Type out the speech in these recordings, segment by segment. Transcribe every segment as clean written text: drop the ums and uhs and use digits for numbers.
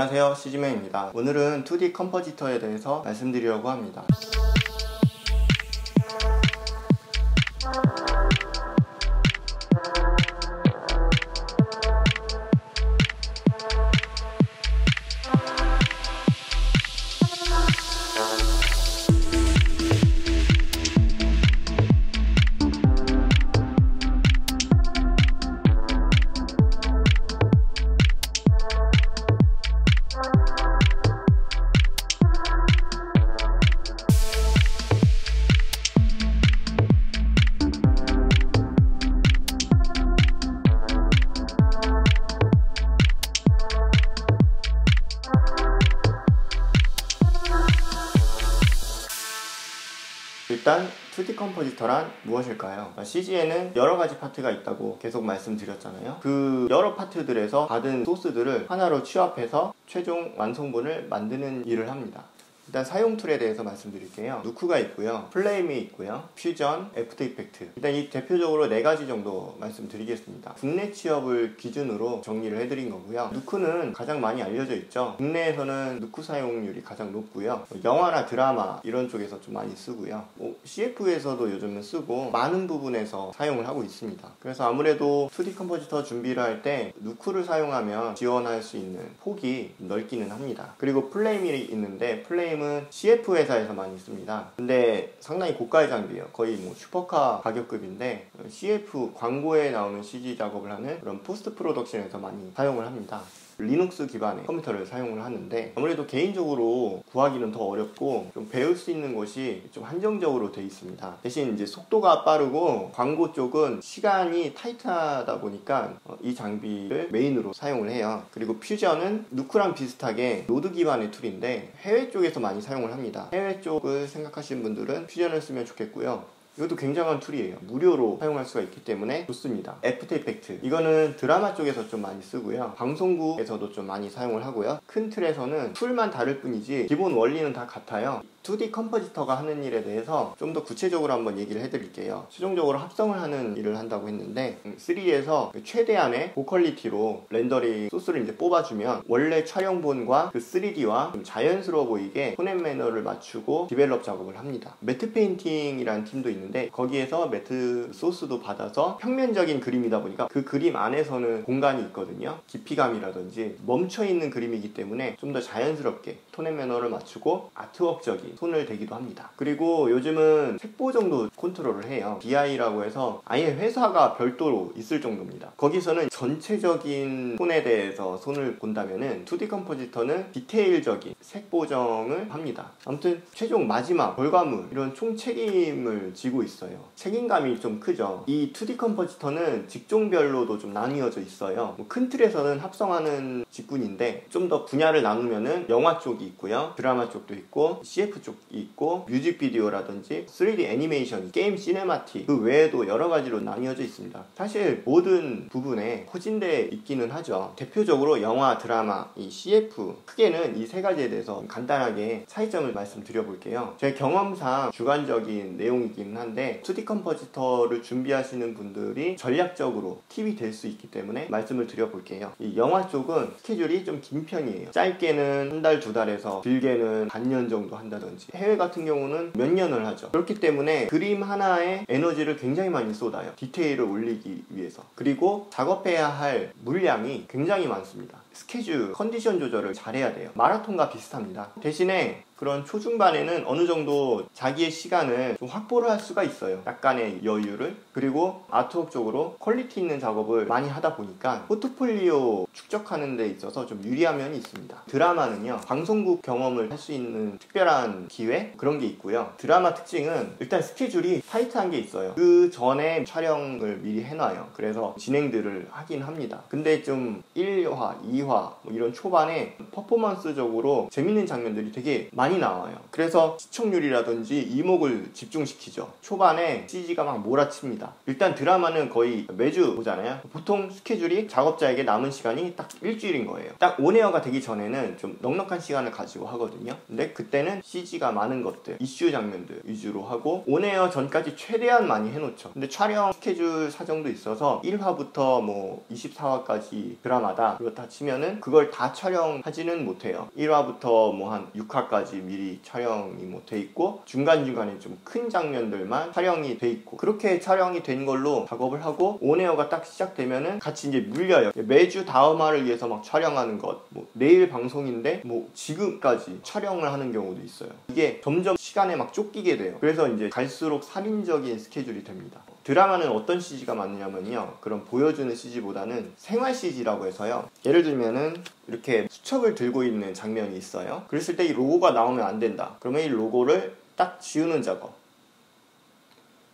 안녕하세요, CG맨입니다. 오늘은 2D 컴포지터에 대해서 말씀드리려고 합니다. 일단 2D 컴포지터란 무엇일까요? CG에는 여러 가지 파트가 있다고 계속 말씀드렸잖아요. 그 여러 파트들에서 받은 소스들을 하나로 취합해서 최종 완성본을 만드는 일을 합니다. 일단 사용 툴에 대해서 말씀드릴게요. 누크가 있고요, 플레임이 있고요, 퓨전, 애프터 이펙트. 일단 이 대표적으로 4가지 정도 말씀드리겠습니다. 국내 취업을 기준으로 정리를 해드린 거고요. 누크는 가장 많이 알려져 있죠. 국내에서는 누크 사용률이 가장 높고요. 영화나 드라마 이런 쪽에서 좀 많이 쓰고요. CF에서도 요즘은 쓰고 많은 부분에서 사용을 하고 있습니다. 그래서 아무래도 2D 컴포지터 준비를 할 때 누크를 사용하면 지원할 수 있는 폭이 넓기는 합니다. 그리고 플레임이 있는데 플레임은 CF 회사에서 많이 씁니다. 근데 상당히 고가의 장비예요. 거의 슈퍼카 가격급인데 CF 광고에 나오는 CG 작업을 하는 그런 포스트 프로덕션에서 많이 사용을 합니다. 리눅스 기반의 컴퓨터를 사용을 하는데 아무래도 개인적으로 구하기는 더 어렵고 좀 배울 수 있는 곳이 좀 한정적으로 되어 있습니다. 대신 이제 속도가 빠르고 광고 쪽은 시간이 타이트하다 보니까 이 장비를 메인으로 사용을 해요. 그리고 퓨전은 누크랑 비슷하게 노드 기반의 툴인데 해외 쪽에서 많이 사용을 합니다. 해외 쪽을 생각하시는 분들은 퓨전을 쓰면 좋겠고요. 이것도 굉장한 툴이에요. 무료로 사용할 수가 있기 때문에 좋습니다. 애프터 이펙트, 이거는 드라마 쪽에서 좀 많이 쓰고요, 방송국에서도 좀 많이 사용을 하고요. 큰 틀에서는 툴만 다를 뿐이지 기본 원리는 다 같아요. 2D 컴포지터가 하는 일에 대해서 좀 더 구체적으로 한번 얘기를 해드릴게요. 최종적으로 합성을 하는 일을 한다고 했는데 3D에서 최대한의 고퀄리티로 렌더링 소스를 이제 뽑아주면 원래 촬영본과 그 3D와 좀 자연스러워 보이게 톤 앤 매너를 맞추고 디벨롭 작업을 합니다. 매트 페인팅이라는 팀도 있는데 거기에서 매트 소스도 받아서 평면적인 그림이다 보니까 그 그림 안에서는 공간이 있거든요. 깊이감이라든지 멈춰있는 그림이기 때문에 좀 더 자연스럽게 톤 앤 매너를 맞추고 아트웍적인 손을 대기도 합니다. 그리고 요즘은 색보정도 컨트롤을 해요. BI라고 해서 아예 회사가 별도로 있을 정도입니다. 거기서는 전체적인 톤에 대해서 손을 본다면은 2D 컴포지터는 디테일적인 색보정을 합니다. 아무튼 최종 마지막 결과물 이런 총 책임을 지고 있어요. 책임감이 좀 크죠. 이 2D 컴포지터는 직종별로도 좀 나뉘어져 있어요. 큰 틀에서는 합성하는 직군인데 좀 더 분야를 나누면은 영화 쪽이 있고요, 드라마 쪽도 있고, CF 쪽이 있고, 뮤직비디오라든지 3D 애니메이션, 게임 시네마틱, 그 외에도 여러 가지로 나뉘어져 있습니다. 사실 모든 부분에 포진되어 있기는 하죠. 대표적으로 영화, 드라마, 이 CF, 크게는 이 3가지에 대해서 간단하게 차이점을 말씀드려 볼게요. 제 경험상 주관적인 내용이긴 한데 2D 컴포지터를 준비하시는 분들이 전략적으로 팁이 될 수 있기 때문에 말씀을 드려 볼게요. 이 영화 쪽은 스케줄이 좀 긴 편이에요. 짧게는 한 달, 2달에서 길게는 반년 정도 한다든지, 해외 같은 경우는 몇 년을 하죠. 그렇기 때문에 그림 하나에 에너지를 굉장히 많이 쏟아요. 디테일을 올리기 위해서. 그리고 작업해야 할 물량이 굉장히 많습니다. 스케줄, 컨디션 조절을 잘해야 돼요. 마라톤과 비슷합니다. 대신에 그런 초중반에는 어느 정도 자기의 시간을 좀 확보를 할 수가 있어요. 약간의 여유를. 그리고 아트웍 쪽으로 퀄리티 있는 작업을 많이 하다 보니까 포트폴리오 축적하는 데 있어서 좀 유리한 면이 있습니다. 드라마는요, 방송국 경험을 할 수 있는 특별한 기회? 그런 게 있고요. 드라마 특징은 일단 스케줄이 타이트한 게 있어요. 그 전에 촬영을 미리 해놔요. 그래서 진행들을 하긴 합니다. 근데 좀 1화, 2화 이런 초반에 퍼포먼스적으로 재밌는 장면들이 되게 많이 많이 나와요. 그래서 시청률이라든지 이목을 집중시키죠. 초반에 CG가 막 몰아칩니다. 일단 드라마는 거의 매주 보잖아요. 보통 스케줄이 작업자에게 남은 시간이 딱 일주일인 거예요. 딱 온에어가 되기 전에는 좀 넉넉한 시간을 가지고 하거든요. 근데 그때는 CG가 많은 것들, 이슈 장면들 위주로 하고 온에어 전까지 최대한 많이 해놓죠. 근데 촬영 스케줄 사정도 있어서 1화부터 뭐 24화까지 드라마다 그렇다 치면은 그걸 다 촬영하지는 못해요. 1화부터 뭐 한 6화까지 미리 촬영이 뭐 돼 있고 중간중간에 좀 큰 장면들만 촬영이 돼 있고 그렇게 촬영이 된 걸로 작업을 하고 온에어가 딱 시작되면은 같이 이제 물려요. 매주 다음 화를 위해서 막 촬영하는 것, 뭐 내일 방송인데 뭐 지금까지 촬영을 하는 경우도 있어요. 이게 점점 시간에 막 쫓기게 돼요. 그래서 이제 갈수록 살인적인 스케줄이 됩니다. 드라마는 어떤 CG가 많냐면요, 그런 보여주는 CG보다는 생활 CG라고 해서요, 예를 들면은 이렇게 수첩을 들고 있는 장면이 있어요. 그랬을 때 이 로고가 나오면 안 된다. 그러면 이 로고를 딱 지우는 작업,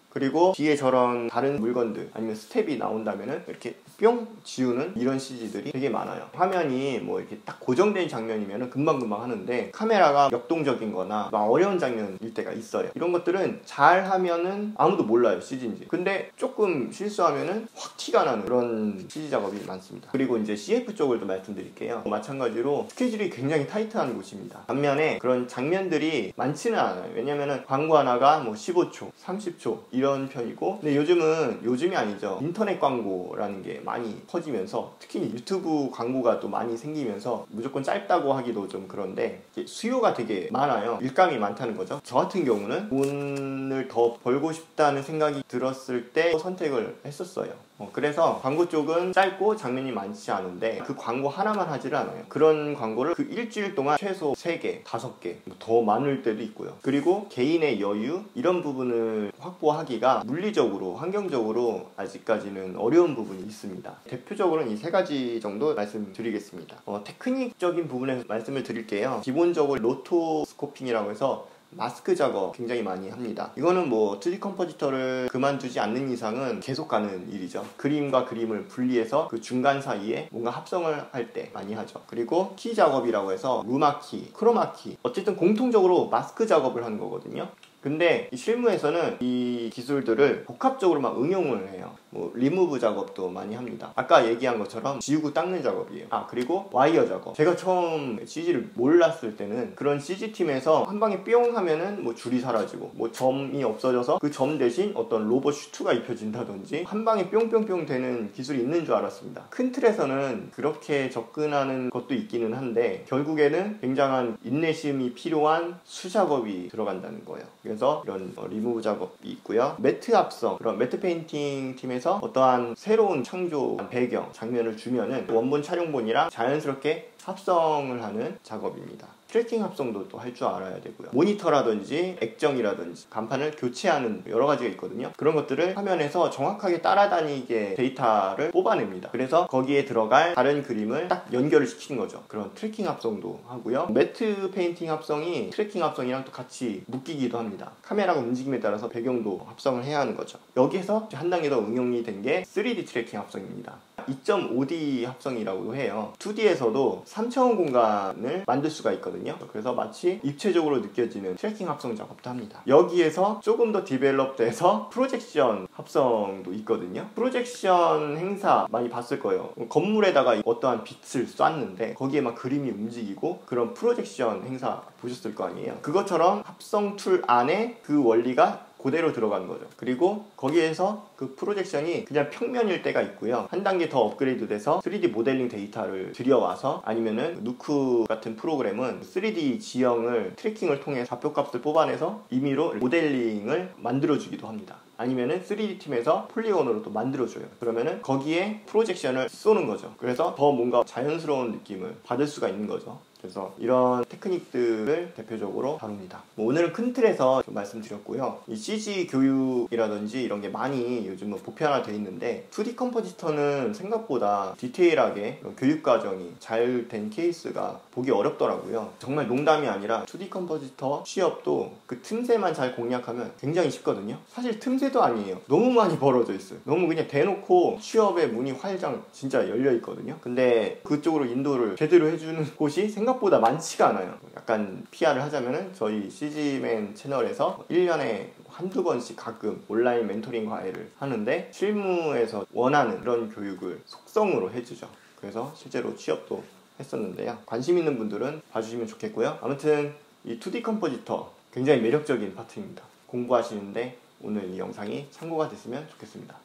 그리고 뒤에 저런 다른 물건들 아니면 스텝이 나온다면은 이렇게 뿅 지우는 이런 CG들이 되게 많아요. 화면이 뭐 이렇게 딱 고정된 장면이면은 금방금방 하는데 카메라가 역동적인 거나 막 어려운 장면일 때가 있어요. 이런 것들은 잘 하면은 아무도 몰라요, CG인지. 근데 조금 실수하면은 확 티가 나는 그런 CG 작업이 많습니다. 그리고 이제 CF 쪽을 또 말씀드릴게요. 마찬가지로 스케줄이 굉장히 타이트한 곳입니다. 반면에 그런 장면들이 많지는 않아요. 왜냐면은 광고 하나가 뭐 15초, 30초 이런 편이고, 근데 요즘이 아니죠, 인터넷 광고라는 게 많이 퍼지면서 특히 유튜브 광고가 또 많이 생기면서 무조건 짧다고 하기도 좀 그런데 수요가 되게 많아요. 일감이 많다는 거죠. 저 같은 경우는 돈을 더 벌고 싶다는 생각이 들었을 때 선택을 했었어요. 그래서 광고 쪽은 짧고 장면이 많지 않은데 그 광고 하나만 하지를 않아요. 그런 광고를 그 일주일 동안 최소 3개, 5개 더 많을 때도 있고요. 그리고 개인의 여유 이런 부분을 확보하기가 물리적으로, 환경적으로 아직까지는 어려운 부분이 있습니다. 대표적으로는 이 3가지 정도 말씀드리겠습니다. 테크닉적인 부분에서 말씀을 드릴게요. 기본적으로 로토스코핑이라고 해서 마스크 작업 굉장히 많이 합니다. 이거는 뭐 2D 컴포지터를 그만두지 않는 이상은 계속 가는 일이죠. 그림과 그림을 분리해서 그 중간 사이에 뭔가 합성을 할 때 많이 하죠. 그리고 키 작업이라고 해서 루마키, 크로마키, 어쨌든 공통적으로 마스크 작업을 하는 거거든요. 근데 실무에서는 이 기술들을 복합적으로 막 응용을 해요. 뭐 리무브 작업도 많이 합니다. 아까 얘기한 것처럼 지우고 닦는 작업이에요. 그리고 와이어 작업. 제가 처음 CG를 몰랐을 때는 그런 CG팀에서 한 방에 뿅 하면은 뭐 줄이 사라지고 뭐 점이 없어져서 그 점 대신 어떤 로봇 슈트가 입혀진다든지 한 방에 뿅뿅뿅 되는 기술이 있는 줄 알았습니다. 큰 틀에서는 그렇게 접근하는 것도 있기는 한데 결국에는 굉장한 인내심이 필요한 수작업이 들어간다는 거예요. 그래서 이런 리무브 작업이 있고요. 매트 합성, 그런 매트 페인팅 팀에서 어떠한 새로운 창조 배경, 장면을 주면은 원본 촬영본이랑 자연스럽게 합성을 하는 작업입니다. 트래킹 합성도 또 할 줄 알아야 되고요. 모니터라든지 액정이라든지 간판을 교체하는 여러 가지가 있거든요. 그런 것들을 화면에서 정확하게 따라다니게 데이터를 뽑아냅니다. 그래서 거기에 들어갈 다른 그림을 딱 연결을 시키는 거죠. 그런 트래킹 합성도 하고요. 매트 페인팅 합성이 트래킹 합성이랑 또 같이 묶이기도 합니다. 카메라가 움직임에 따라서 배경도 합성을 해야 하는 거죠. 여기에서 한 단계 더 응용이 된 게 3D 트래킹 합성입니다. 2.5D 합성이라고도 해요. 2D에서도 3차원 공간을 만들 수가 있거든요. 그래서 마치 입체적으로 느껴지는 트래킹 합성 작업도 합니다. 여기에서 조금 더 디벨롭돼서 프로젝션 합성도 있거든요. 프로젝션 행사 많이 봤을 거예요. 건물에다가 어떠한 빛을 쐈는데 거기에 막 그림이 움직이고 그런 프로젝션 행사 보셨을 거 아니에요. 그것처럼 합성 툴 안에 그 원리가 그대로 들어가는 거죠. 그리고 거기에서 그 프로젝션이 그냥 평면일 때가 있고요. 한 단계 더 업그레이드 돼서 3D 모델링 데이터를 들여와서, 아니면은 누크 같은 프로그램은 3D 지형을 트래킹을 통해 좌표값을 뽑아내서 임의로 모델링을 만들어주기도 합니다. 아니면은 3D 팀에서 폴리곤으로 또 만들어줘요. 그러면은 거기에 프로젝션을 쏘는 거죠. 그래서 더 뭔가 자연스러운 느낌을 받을 수가 있는 거죠. 그래서 이런 테크닉들을 대표적으로 다룹니다. 오늘은 큰 틀에서 좀 말씀드렸고요. 이 CG 교육이라든지 이런 게 많이 요즘은 보편화되어 있는데 2D 컴포지터는 생각보다 디테일하게 교육 과정이 잘 된 케이스가 보기 어렵더라고요. 정말 농담이 아니라 2D 컴포지터 취업도 그 틈새만 잘 공략하면 굉장히 쉽거든요. 사실 틈새도 아니에요. 너무 많이 벌어져 있어요. 너무 그냥 대놓고 취업의 문이 활짝 진짜 열려 있거든요. 근데 그쪽으로 인도를 제대로 해주는 곳이 생각보다 많지가 않아요. 약간 PR을 하자면은 저희 CG맨 채널에서 1년에 한두 번씩 가끔 온라인 멘토링 과외를 하는데 실무에서 원하는 그런 교육을 속성으로 해주죠. 그래서 실제로 취업도 했었는데요. 관심 있는 분들은 봐주시면 좋겠고요. 아무튼 이 2D 컴포지터 굉장히 매력적인 파트입니다. 공부하시는데 오늘 이 영상이 참고가 됐으면 좋겠습니다.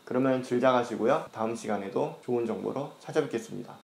그러면 즐자 가시고요. 다음 시간에도 좋은 정보로 찾아뵙겠습니다.